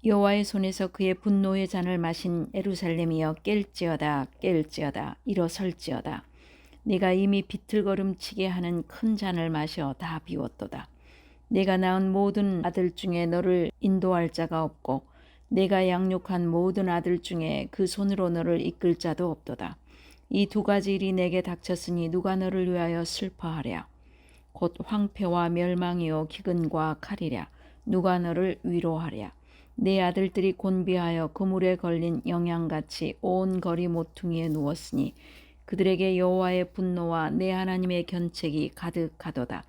여호와의 손에서 그의 분노의 잔을 마신 예루살렘이여 깰지어다 깰지어다 일어설지어다. 내가 이미 비틀거름치게 하는 큰 잔을 마셔 다 비웠도다. 내가 낳은 모든 아들 중에 너를 인도할 자가 없고 내가 양육한 모든 아들 중에 그 손으로 너를 이끌 자도 없도다. 이 두 가지 일이 내게 닥쳤으니 누가 너를 위하여 슬퍼하랴. 곧 황폐와 멸망이요 기근과 칼이랴. 누가 너를 위로하랴. 내 아들들이 곤비하여 그물에 걸린 영양같이 온 거리 모퉁이에 누웠으니 그들에게 여호와의 분노와 내 하나님의 견책이 가득하도다.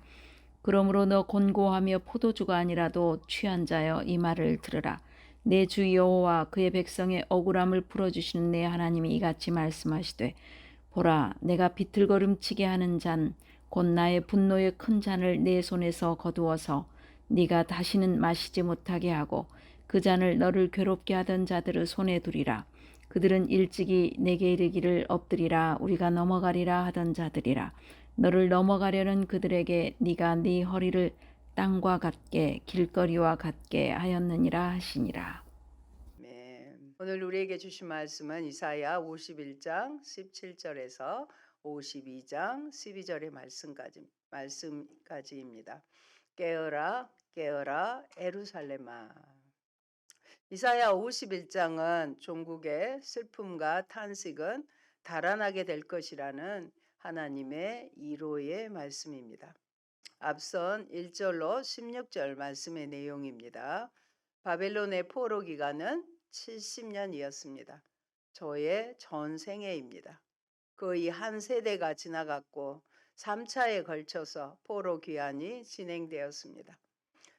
그러므로 너 곤고하며 포도주가 아니라도 취한 자여 이 말을 들으라. 내 주 여호와 그의 백성의 억울함을 풀어주시는 내 하나님이 이같이 말씀하시되 보라 내가 비틀거름치게 하는 잔 곧 나의 분노의 큰 잔을 내 손에서 거두어서 네가 다시는 마시지 못하게 하고 그 잔을 너를 괴롭게 하던 자들의 손에 두리라. 그들은 일찍이 내게 이르기를 엎드리라 우리가 넘어가리라 하던 자들이라. 너를 넘어가려는 그들에게 네가 네 허리를 땅과 같게 길거리와 같게 하였느니라 하시니라. 오늘 우리에게 주신 말씀은 이사야 51장 17절에서 52장 12절의 말씀까지입니다. 깨어라 깨어라 에루살렘아. 이사야 51장은 종국의 슬픔과 탄식은 달아나게 될 것이라는 하나님의 위로의 말씀입니다. 앞선 1절로 16절 말씀의 내용입니다. 바벨론의 포로 기간은 70년이었습니다. 저의 전생애입니다. 거의 한 세대가 지나갔고 3차에 걸쳐서 포로 귀환이 진행되었습니다.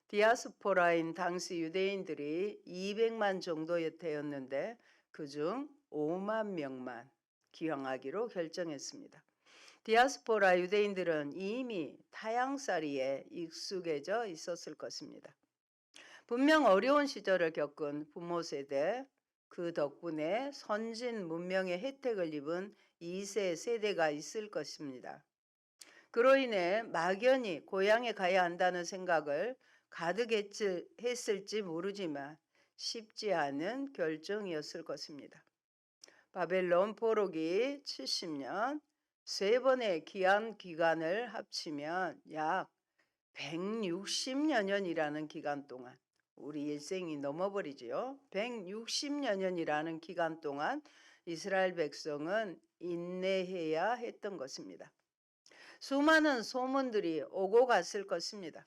디아스포라인 당시 유대인들이 200만 정도 되었는데 그중 5만 명만 귀환하기로 결정했습니다. 디아스포라 유대인들은 이미 타향살이에 익숙해져 있었을 것입니다. 분명 어려운 시절을 겪은 부모 세대, 그 덕분에 선진 문명의 혜택을 입은 2세 세대가 있을 것입니다. 그로 인해 막연히 고향에 가야 한다는 생각을 가득했을지 모르지만 쉽지 않은 결정이었을 것입니다. 바벨론 포로기 70년, 세 번의 귀환 기간을 합치면 약 160여 년이라는 기간 동안, 우리 일생이 넘어버리지요. 160여 년이라는 기간 동안 이스라엘 백성은 인내해야 했던 것입니다. 수많은 소문들이 오고 갔을 것입니다.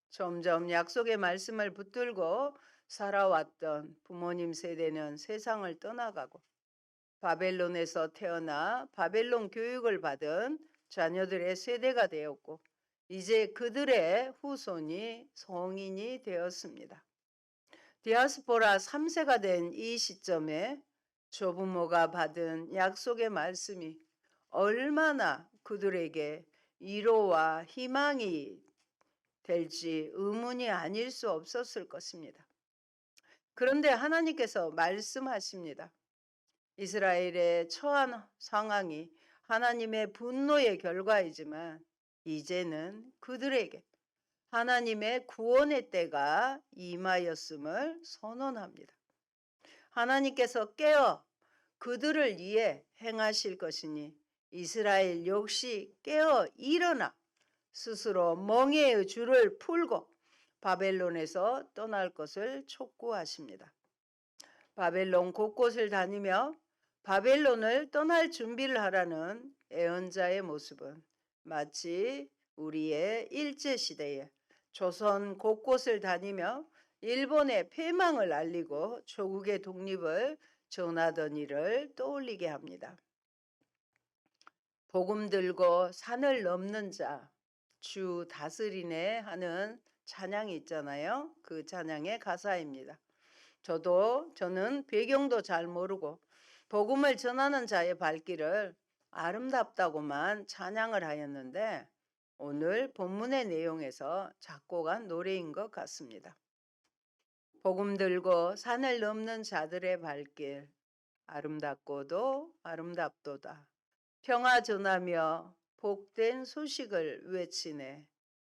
점점 약속의 말씀을 붙들고 살아왔던 부모님 세대는 세상을 떠나가고 바벨론에서 태어나 바벨론 교육을 받은 자녀들의 세대가 되었고 이제 그들의 후손이 성인이 되었습니다. 디아스포라 3세가 된 이 시점에 조부모가 받은 약속의 말씀이 얼마나 그들에게 위로와 희망이 될지 의문이 아닐 수 없었을 것입니다. 그런데 하나님께서 말씀하십니다. 이스라엘의 처한 상황이 하나님의 분노의 결과이지만 이제는 그들에게 하나님의 구원의 때가 임하였음을 선언합니다. 하나님께서 깨어 그들을 위해 행하실 것이니 이스라엘 역시 깨어 일어나 스스로 멍에의 줄을 풀고 바벨론에서 떠날 것을 촉구하십니다. 바벨론 곳곳을 다니며 바벨론을 떠날 준비를 하라는 예언자의 모습은 마치 우리의 일제시대에 조선 곳곳을 다니며 일본의 패망을 알리고 조국의 독립을 전하던 일을 떠올리게 합니다. 복음 들고 산을 넘는 자, 주 다스리네 하는 찬양이 있잖아요. 그 찬양의 가사입니다. 저는 배경도 잘 모르고 복음을 전하는 자의 발길을 아름답다고만 찬양을 하였는데 오늘 본문의 내용에서 작곡한 노래인 것 같습니다. 복음 들고 산을 넘는 자들의 발길 아름답고도 아름답도다. 평화 전하며 복된 소식을 외치네.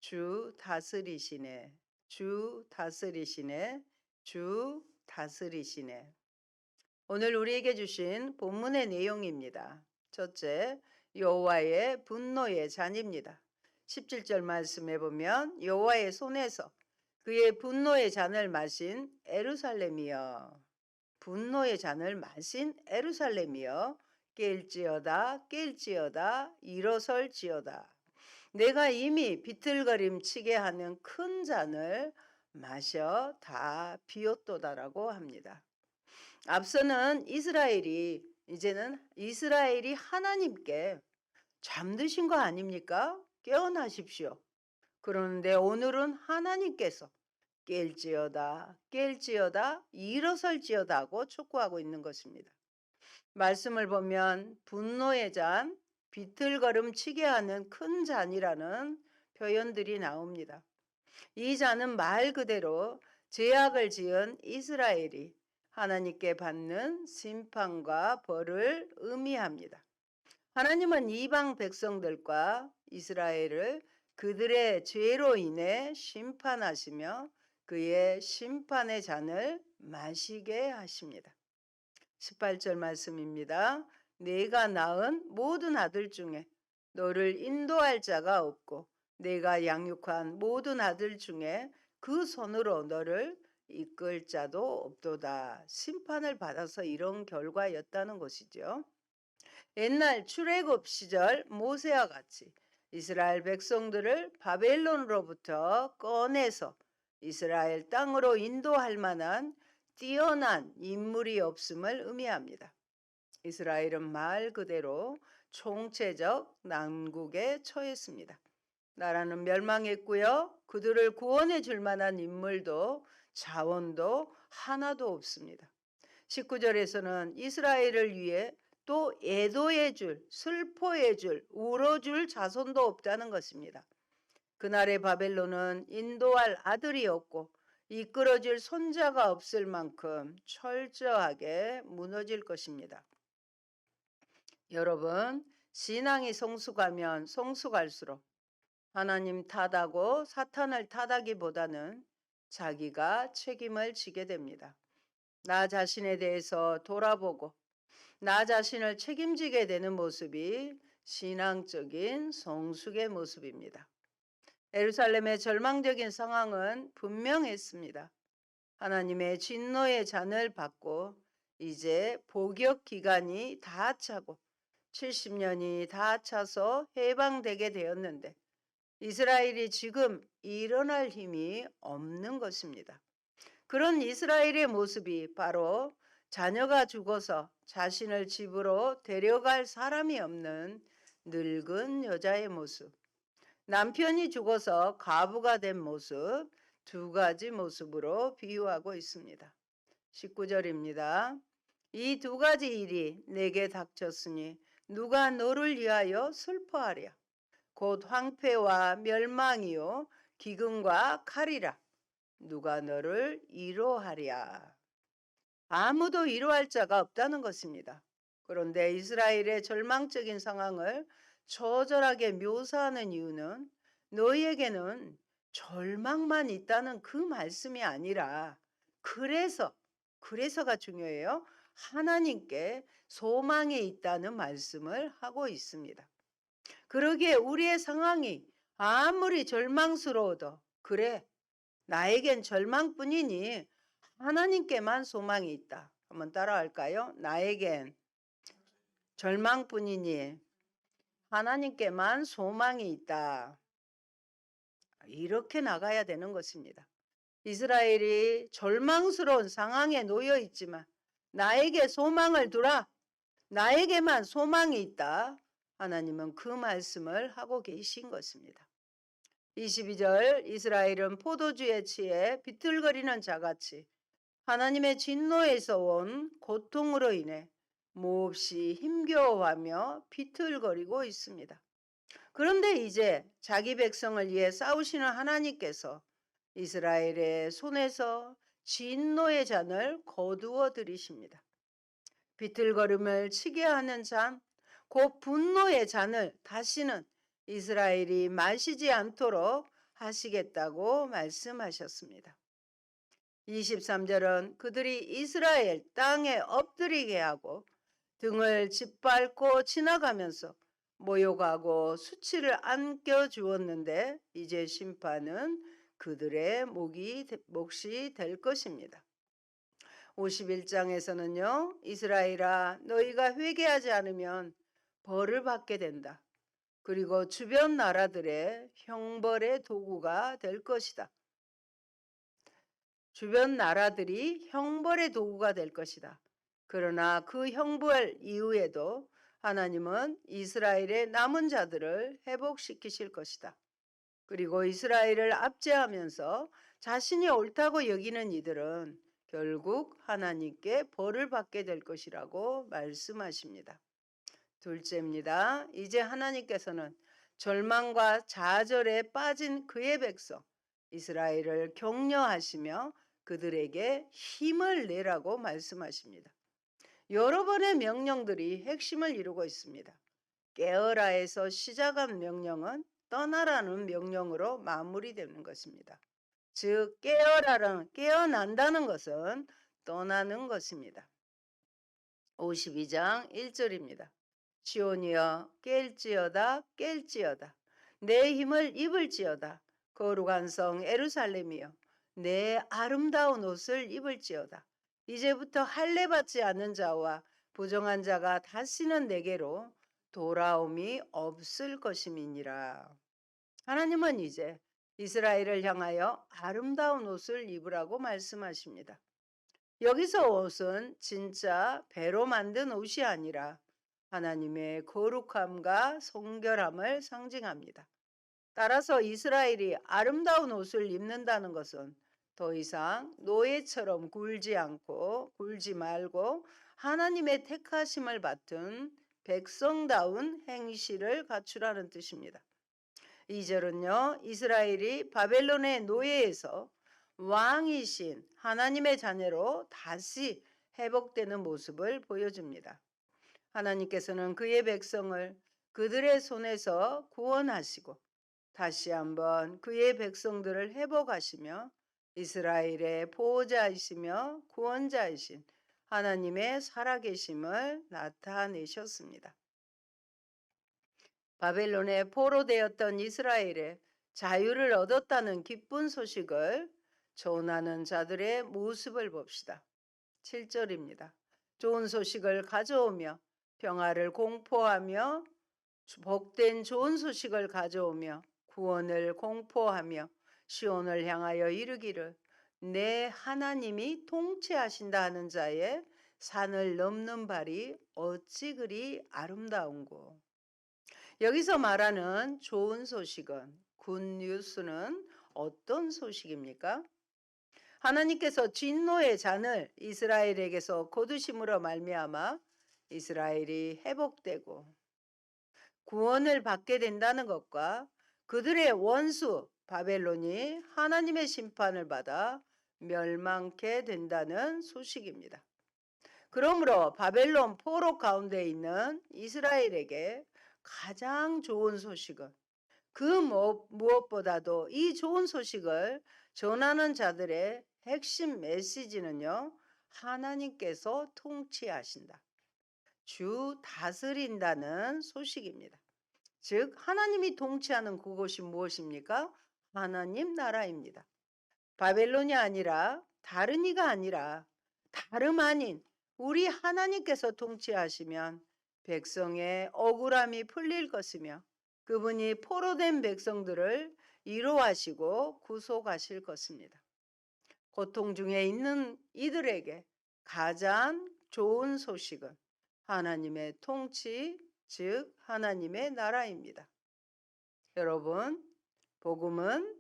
주 다스리시네. 주 다스리시네. 주 다스리시네. 오늘 우리에게 주신 본문의 내용입니다. 첫째, 여호와의 분노의 잔입니다. 17절 말씀해 보면 여호와의 손에서 그의 분노의 잔을 마신 에루살렘이여, 분노의 잔을 마신 에루살렘이여, 깰지어다 깰지어다 일어설지어다. 내가 이미 비틀거림 치게 하는 큰 잔을 마셔 다 비웠도다라고 합니다. 앞서는 이제는 이스라엘이 하나님께 잠드신 거 아닙니까? 깨어나십시오. 그런데 오늘은 하나님께서 깰지어다 일어설지어다 하고 촉구하고 있는 것입니다. 말씀을 보면 분노의 잔, 비틀거름 치게 하는 큰 잔이라는 표현들이 나옵니다. 이 잔은 말 그대로 죄악을 지은 이스라엘이 하나님께 받는 심판과 벌을 의미합니다. 하나님은 이방 백성들과 이스라엘을 그들의 죄로 인해 심판하시며 그의 심판의 잔을 마시게 하십니다. 18절 말씀입니다. 내가 낳은 모든 아들 중에 너를 인도할 자가 없고 내가 양육한 모든 아들 중에 그 손으로 너를 이끌 자도 없도다. 심판을 받아서 이런 결과였다는 것이죠. 옛날 출애굽 시절 모세와 같이 이스라엘 백성들을 바벨론으로부터 꺼내서 이스라엘 땅으로 인도할 만한 뛰어난 인물이 없음을 의미합니다. 이스라엘은 말 그대로 총체적 난국에 처했습니다. 나라는 멸망했고요. 그들을 구원해 줄 만한 인물도 자원도 하나도 없습니다. 19절에서는 이스라엘을 위해 또 애도해 줄, 슬퍼해 줄, 울어줄 자손도 없다는 것입니다. 그날의 바벨론은 인도할 아들이 없고 이끌어줄 손자가 없을 만큼 철저하게 무너질 것입니다. 여러분, 신앙이 성숙하면 성숙할수록 하나님 탓하고 사탄을 탓하기보다는 자기가 책임을 지게 됩니다. 나 자신에 대해서 돌아보고 나 자신을 책임지게 되는 모습이 신앙적인 성숙의 모습입니다. 예루살렘의 절망적인 상황은 분명했습니다. 하나님의 진노의 잔을 받고 이제 복역 기간이 다 차고 70년이 다 차서 해방되게 되었는데 이스라엘이 지금 일어날 힘이 없는 것입니다. 그런 이스라엘의 모습이 바로 자녀가 죽어서 자신을 집으로 데려갈 사람이 없는 늙은 여자의 모습, 남편이 죽어서 과부가 된 모습, 두 가지 모습으로 비유하고 있습니다. 19절입니다. 이 두 가지 일이 내게 닥쳤으니 누가 너를 위하여 슬퍼하랴. 곧 황폐와 멸망이요 기근과 칼이라. 누가 너를 위로하랴. 아무도 위로할 자가 없다는 것입니다. 그런데 이스라엘의 절망적인 상황을 처절하게 묘사하는 이유는 너희에게는 절망만 있다는 그 말씀이 아니라 그래서가 중요해요. 하나님께 소망이 있다는 말씀을 하고 있습니다. 그러기에 우리의 상황이 아무리 절망스러워도 그래 나에겐 절망뿐이니 하나님께만 소망이 있다. 한번 따라할까요? 나에겐 절망뿐이니 하나님께만 소망이 있다. 이렇게 나가야 되는 것입니다. 이스라엘이 절망스러운 상황에 놓여 있지만 나에게 소망을 두라. 나에게만 소망이 있다. 하나님은 그 말씀을 하고 계신 것입니다. 22절 이스라엘은 포도주에 취해 비틀거리는 자같이 하나님의 진노에서 온 고통으로 인해 몹시 힘겨워하며 비틀거리고 있습니다. 그런데 이제 자기 백성을 위해 싸우시는 하나님께서 이스라엘의 손에서 진노의 잔을 거두어 들이십니다. 비틀거림을 치게 하는 잔, 곧 분노의 잔을 다시는 이스라엘이 마시지 않도록 하시겠다고 말씀하셨습니다. 23절은 그들이 이스라엘 땅에 엎드리게 하고 등을 짓밟고 지나가면서 모욕하고 수치를 안겨 주었는데 이제 심판은 그들의 몫이 될 것입니다. 51장에서는요. 이스라엘아 너희가 회개하지 않으면 벌을 받게 된다. 그리고 주변 나라들의 형벌의 도구가 될 것이다. 주변 나라들이 형벌의 도구가 될 것이다. 그러나 그 형벌 이후에도 하나님은 이스라엘의 남은 자들을 회복시키실 것이다. 그리고 이스라엘을 압제하면서 자신이 옳다고 여기는 이들은 결국 하나님께 벌을 받게 될 것이라고 말씀하십니다. 둘째입니다. 이제 하나님께서는 절망과 좌절에 빠진 그의 백성 이스라엘을 격려하시며 그들에게 힘을 내라고 말씀하십니다. 여러 번의 명령들이 핵심을 이루고 있습니다. 깨어라에서 시작한 명령은 떠나라는 명령으로 마무리되는 것입니다. 즉 깨어난다는 것은 떠나는 것입니다. 52장 1절입니다. 시온이여 깰지어다 깰지어다 내 힘을 입을지어다 거룩한 성 예루살렘이여 내 아름다운 옷을 입을지어다 이제부터 할례 받지 않는 자와 부정한 자가 다시는 내게로 돌아옴이 없을 것임이니라. 하나님은 이제 이스라엘을 향하여 아름다운 옷을 입으라고 말씀하십니다. 여기서 옷은 진짜 배로 만든 옷이 아니라 하나님의 거룩함과 성결함을 상징합니다. 따라서 이스라엘이 아름다운 옷을 입는다는 것은 더 이상 노예처럼 굴지 말고 하나님의 택하심을 받은 백성다운 행실을 갖추라는 뜻입니다. 2절은요. 이스라엘이 바벨론의 노예에서 왕이신 하나님의 자녀로 다시 회복되는 모습을 보여줍니다. 하나님께서는 그의 백성을 그들의 손에서 구원하시고 다시 한번 그의 백성들을 회복하시며 이스라엘의 보호자이시며 구원자이신 하나님의 살아계심을 나타내셨습니다. 바벨론에 포로되었던 이스라엘의 자유를 얻었다는 기쁜 소식을 전하는 자들의 모습을 봅시다. 7절입니다. 좋은 소식을 가져오며 평화를 공포하며 복된 좋은 소식을 가져오며 구원을 공포하며 시온을 향하여 이르기를 내 하나님이 통치하신다 하는 자의 산을 넘는 발이 어찌 그리 아름다운고. 여기서 말하는 좋은 소식은 굿뉴스는 어떤 소식입니까? 하나님께서 진노의 잔을 이스라엘에게서 거두심으로 말미암아 이스라엘이 회복되고 구원을 받게 된다는 것과 그들의 원수 바벨론이 하나님의 심판을 받아 멸망케 된다는 소식입니다. 그러므로 바벨론 포로 가운데 있는 이스라엘에게 가장 좋은 소식은 그 무엇보다도 이 좋은 소식을 전하는 자들의 핵심 메시지는요. 하나님께서 통치하신다. 주 다스린다는 소식입니다. 즉 하나님이 통치하는 그곳이 무엇입니까? 하나님 나라입니다. 바벨론이 아니라 다른 이가 아니라 다름 아닌 우리 하나님께서 통치하시면 백성의 억울함이 풀릴 것이며 그분이 포로된 백성들을 위로하시고 구속하실 것입니다. 고통 중에 있는 이들에게 가장 좋은 소식은 하나님의 통치, 즉 하나님의 나라입니다. 여러분, 복음은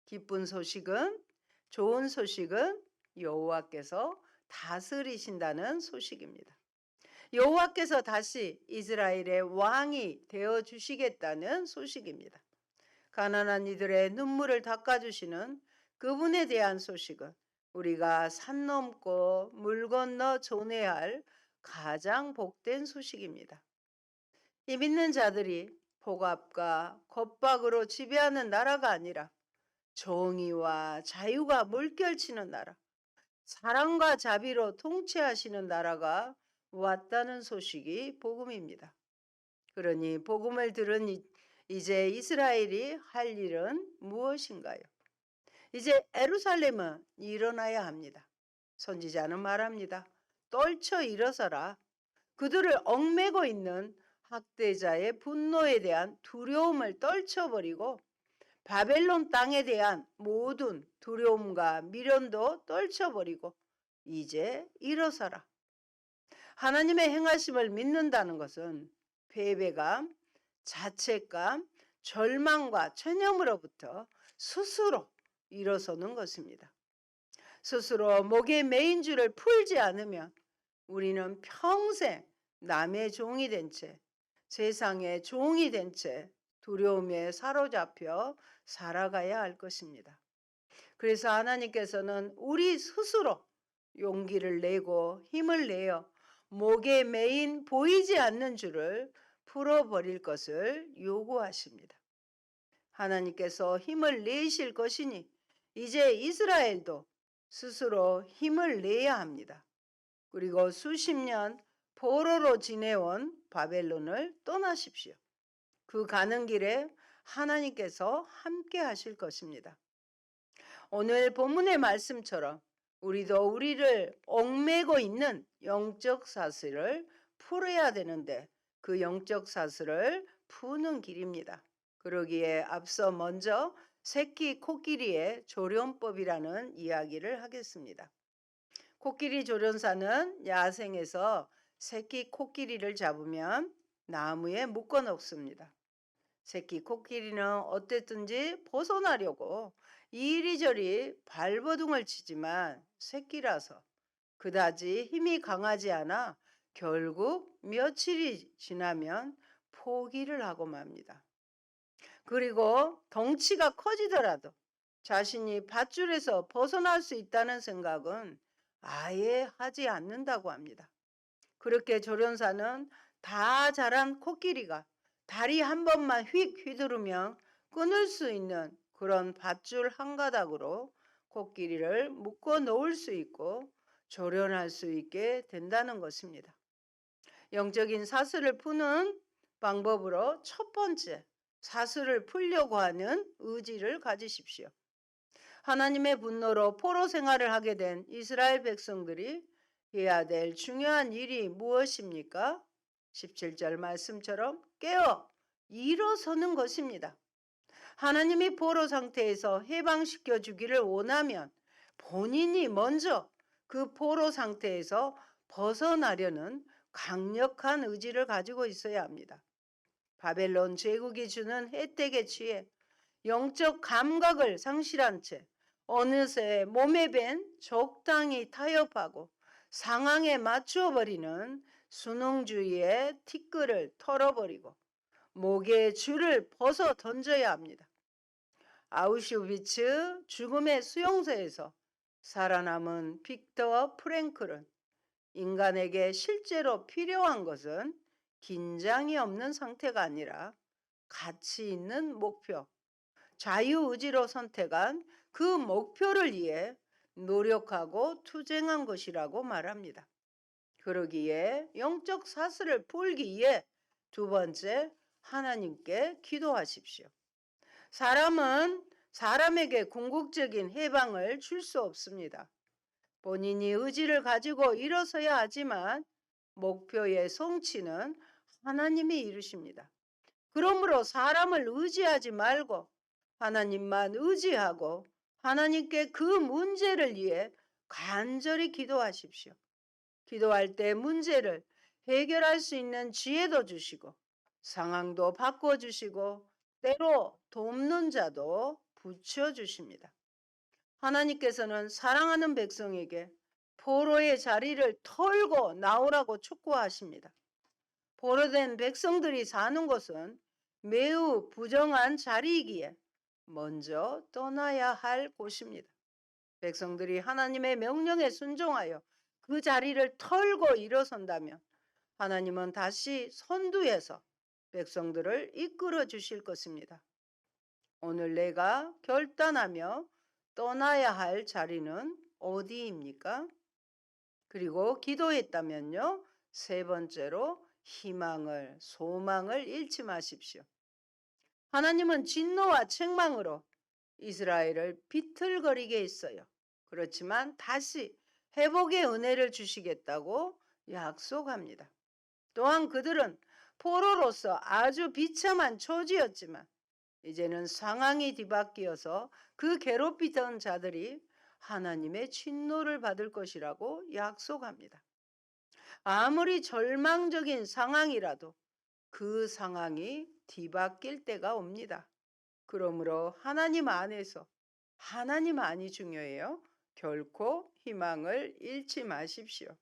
기쁜 소식은 좋은 소식은 여호와께서 다스리신다는 소식입니다. 여호와께서 다시 이스라엘의 왕이 되어 주시겠다는 소식입니다. 가난한 이들의 눈물을 닦아주시는 그분에 대한 소식은 우리가 산 넘고 물 건너 전해야 할 가장 복된 소식입니다. 이 믿는 자들이 폭압과 겁박으로 지배하는 나라가 아니라 정의와 자유가 물결치는 나라, 사랑과 자비로 통치하시는 나라가 왔다는 소식이 복음입니다. 그러니 복음을 들은 이제 이스라엘이 할 일은 무엇인가요? 이제 예루살렘은 일어나야 합니다. 선지자는 말합니다. 떨쳐 일어서라. 그들을 얽매고 있는 학대자의 분노에 대한 두려움을 떨쳐버리고 바벨론 땅에 대한 모든 두려움과 미련도 떨쳐버리고 이제 일어서라. 하나님의 행하심을 믿는다는 것은 패배감, 자책감, 절망과 체념으로부터 스스로 일어서는 것입니다. 스스로 목에 매인 줄을 풀지 않으면 우리는 평생 남의 종이 된 채, 세상의 종이 된 채 두려움에 사로잡혀 살아가야 할 것입니다. 그래서 하나님께서는 우리 스스로 용기를 내고 힘을 내어 목에 매인 보이지 않는 줄을 풀어버릴 것을 요구하십니다. 하나님께서 힘을 내실 것이니 이제 이스라엘도 스스로 힘을 내야 합니다. 그리고 수십 년 포로로 지내온 바벨론을 떠나십시오. 그 가는 길에 하나님께서 함께 하실 것입니다. 오늘 본문의 말씀처럼 우리도 우리를 얽매고 있는 영적 사슬을 풀어야 되는데 그 영적 사슬을 푸는 길입니다. 그러기에 앞서 먼저 새끼 코끼리의 조련법이라는 이야기를 하겠습니다. 코끼리 조련사는 야생에서 새끼 코끼리를 잡으면 나무에 묶어 놓습니다. 새끼 코끼리는 어땠든지 벗어나려고 이리저리 발버둥을 치지만 새끼라서 그다지 힘이 강하지 않아 결국 며칠이 지나면 포기를 하고 맙니다. 그리고 덩치가 커지더라도 자신이 밧줄에서 벗어날 수 있다는 생각은 아예 하지 않는다고 합니다. 그렇게 조련사는 다 자란 코끼리가 다리 한 번만 휙 휘두르면 끊을 수 있는 그런 밧줄 한 가닥으로 코끼리를 묶어 놓을 수 있고 조련할 수 있게 된다는 것입니다. 영적인 사슬을 푸는 방법으로 첫 번째, 사슬을 풀려고 하는 의지를 가지십시오. 하나님의 분노로 포로 생활을 하게 된 이스라엘 백성들이 해야 될 중요한 일이 무엇입니까? 17절 말씀처럼 깨어 일어서는 것입니다. 하나님이 포로 상태에서 해방시켜 주기를 원하면 본인이 먼저 그 포로 상태에서 벗어나려는 강력한 의지를 가지고 있어야 합니다. 바벨론 제국이 주는 혜택에 취해 영적 감각을 상실한 채 어느새 몸에 밴 적당히 타협하고 상황에 맞추어 버리는 순응주의의 티끌을 털어버리고 목에 줄을 벗어 던져야 합니다. 아우슈비츠 죽음의 수용소에서 살아남은 빅터 프랭클은 인간에게 실제로 필요한 것은 긴장이 없는 상태가 아니라 가치 있는 목표, 자유의지로 선택한 그 목표를 위해 노력하고 투쟁한 것이라고 말합니다. 그러기에 영적 사슬을 풀기 위해 두 번째, 하나님께 기도하십시오. 사람은 사람에게 궁극적인 해방을 줄 수 없습니다. 본인이 의지를 가지고 일어서야 하지만 목표의 성취는 하나님이 이루십니다. 그러므로 사람을 의지하지 말고 하나님만 의지하고 하나님께 그 문제를 위해 간절히 기도하십시오. 기도할 때 문제를 해결할 수 있는 지혜도 주시고 상황도 바꿔주시고 때로 돕는 자도 붙여주십니다. 하나님께서는 사랑하는 백성에게 포로의 자리를 털고 나오라고 촉구하십니다. 포로된 백성들이 사는 곳은 매우 부정한 자리이기에 먼저 떠나야 할 곳입니다. 백성들이 하나님의 명령에 순종하여 그 자리를 털고 일어선다면 하나님은 다시 선두에서 백성들을 이끌어 주실 것입니다. 오늘 내가 결단하며 떠나야 할 자리는 어디입니까? 그리고 기도했다면요. 세 번째로 희망을, 소망을 잃지 마십시오. 하나님은 진노와 책망으로 이스라엘을 비틀거리게 했어요. 그렇지만 다시 회복의 은혜를 주시겠다고 약속합니다. 또한 그들은 포로로서 아주 비참한 처지였지만 이제는 상황이 뒤바뀌어서 그 괴롭히던 자들이 하나님의 진노를 받을 것이라고 약속합니다. 아무리 절망적인 상황이라도 그 상황이 뒤바뀔 때가 옵니다. 그러므로 하나님 안에서 하나님 안이 중요해요. 결코 희망을 잃지 마십시오.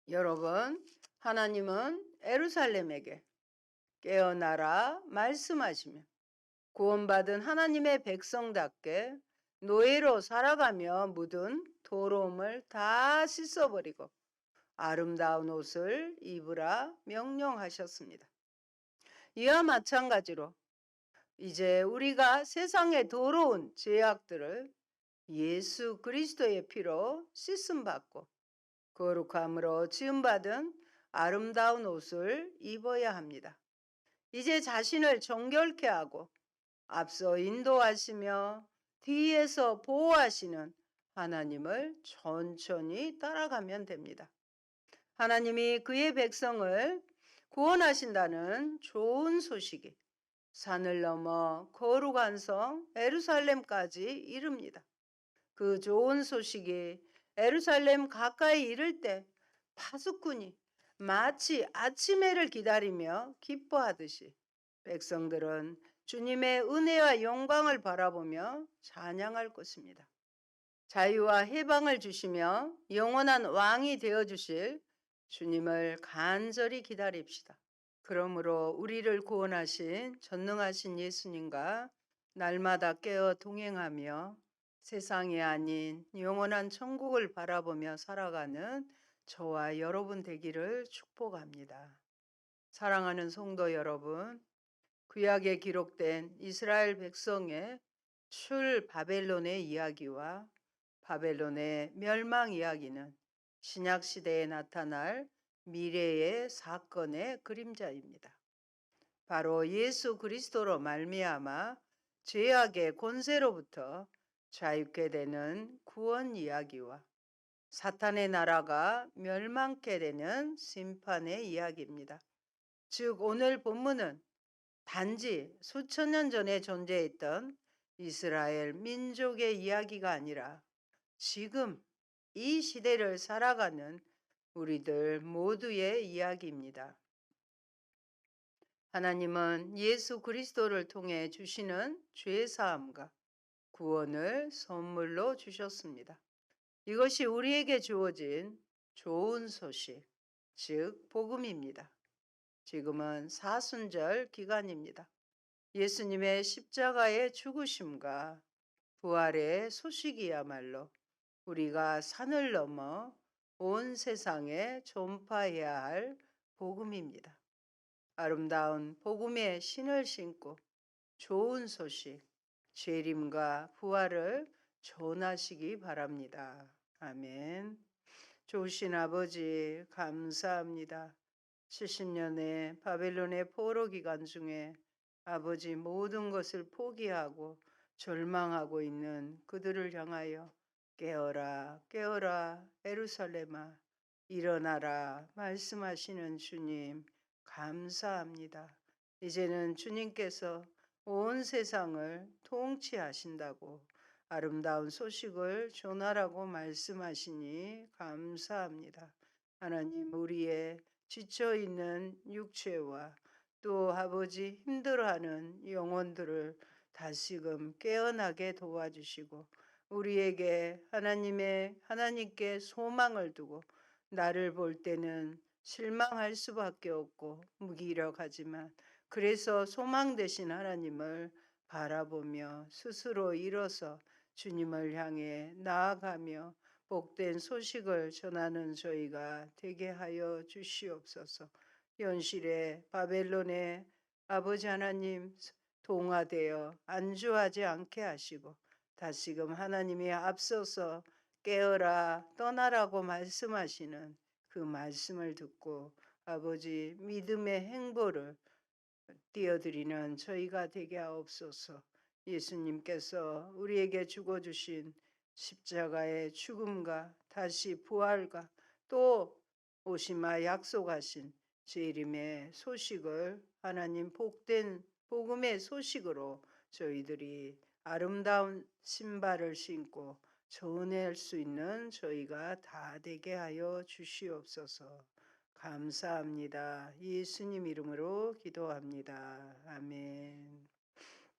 여러분, 하나님은 에루살렘에게 깨어나라 말씀하시며 구원받은 하나님의 백성답게 노예로 살아가며 묻은 더러움을 다 씻어버리고 아름다운 옷을 입으라 명령하셨습니다. 이와 마찬가지로 이제 우리가 세상의 더러운 죄악들을 예수 그리스도의 피로 씻음받고 거룩함으로 지음받은 아름다운 옷을 입어야 합니다. 이제 자신을 정결케 하고 앞서 인도하시며 뒤에서 보호하시는 하나님을 천천히 따라가면 됩니다. 하나님이 그의 백성을 구원하신다는 좋은 소식이 산을 넘어 거룩한 성 에루살렘까지 이릅니다. 그 좋은 소식이 에루살렘 가까이 이를 때 파수꾼이 마치 아침해를 기다리며 기뻐하듯이 백성들은 주님의 은혜와 영광을 바라보며 찬양할 것입니다. 자유와 해방을 주시며 영원한 왕이 되어주실 주님을 간절히 기다립시다. 그러므로 우리를 구원하신 전능하신 예수님과 날마다 깨어 동행하며 세상이 아닌 영원한 천국을 바라보며 살아가는 저와 여러분 되기를 축복합니다. 사랑하는 성도 여러분, 구약에 기록된 이스라엘 백성의 출 바벨론의 이야기와 바벨론의 멸망 이야기는 신약 시대에 나타날 미래의 사건의 그림자입니다. 바로 예수 그리스도로 말미암아 죄악의 권세로부터 자유케 되는 구원 이야기와 사탄의 나라가 멸망케 되는 심판의 이야기입니다. 즉 오늘 본문은 단지 수천 년 전에 존재했던 이스라엘 민족의 이야기가 아니라 지금 이 시대를 살아가는 우리들 모두의 이야기입니다. 하나님은 예수 그리스도를 통해 주시는 죄사함과 구원을 선물로 주셨습니다. 이것이 우리에게 주어진 좋은 소식, 즉 복음입니다. 지금은 사순절 기간입니다. 예수님의 십자가의 죽으심과 부활의 소식이야말로 우리가 산을 넘어 온 세상에 전파해야 할 복음입니다. 아름다운 복음의 신을 신고 좋은 소식, 재림과 부활을 전하시기 바랍니다. 아멘. 좋으신 아버지 감사합니다. 70년의 바벨론의 포로 기간 중에 아버지 모든 것을 포기하고 절망하고 있는 그들을 향하여 깨어라 깨어라 에루살렘아 일어나라 말씀하시는 주님 감사합니다. 이제는 주님께서 온 세상을 통치하신다고 아름다운 소식을 전하라고 말씀하시니 감사합니다. 하나님 우리의 지쳐있는 육체와 또 아버지 힘들어하는 영혼들을 다시금 깨어나게 도와주시고 우리에게 하나님께 소망을 두고 나를 볼 때는 실망할 수밖에 없고 무기력하지만 그래서 소망 되신 하나님을 바라보며 스스로 일어서 주님을 향해 나아가며 복된 소식을 전하는 저희가 되게 하여 주시옵소서. 현실에 바벨론의 아버지 하나님 동화되어 안주하지 않게 하시고 다시금 하나님이 앞서서 깨어라 떠나라고 말씀하시는 그 말씀을 듣고 아버지 믿음의 행보를 띄어드리는 저희가 되게 하옵소서. 예수님께서 우리에게 죽어주신 십자가의 죽음과 다시 부활과 또 오시마 약속하신 재림의 소식을 하나님 복된 복음의 소식으로 저희들이 아름다운 신발을 신고 전할 수 있는 저희가 다 되게 하여 주시옵소서. 감사합니다. 예수님 이름으로 기도합니다. 아멘.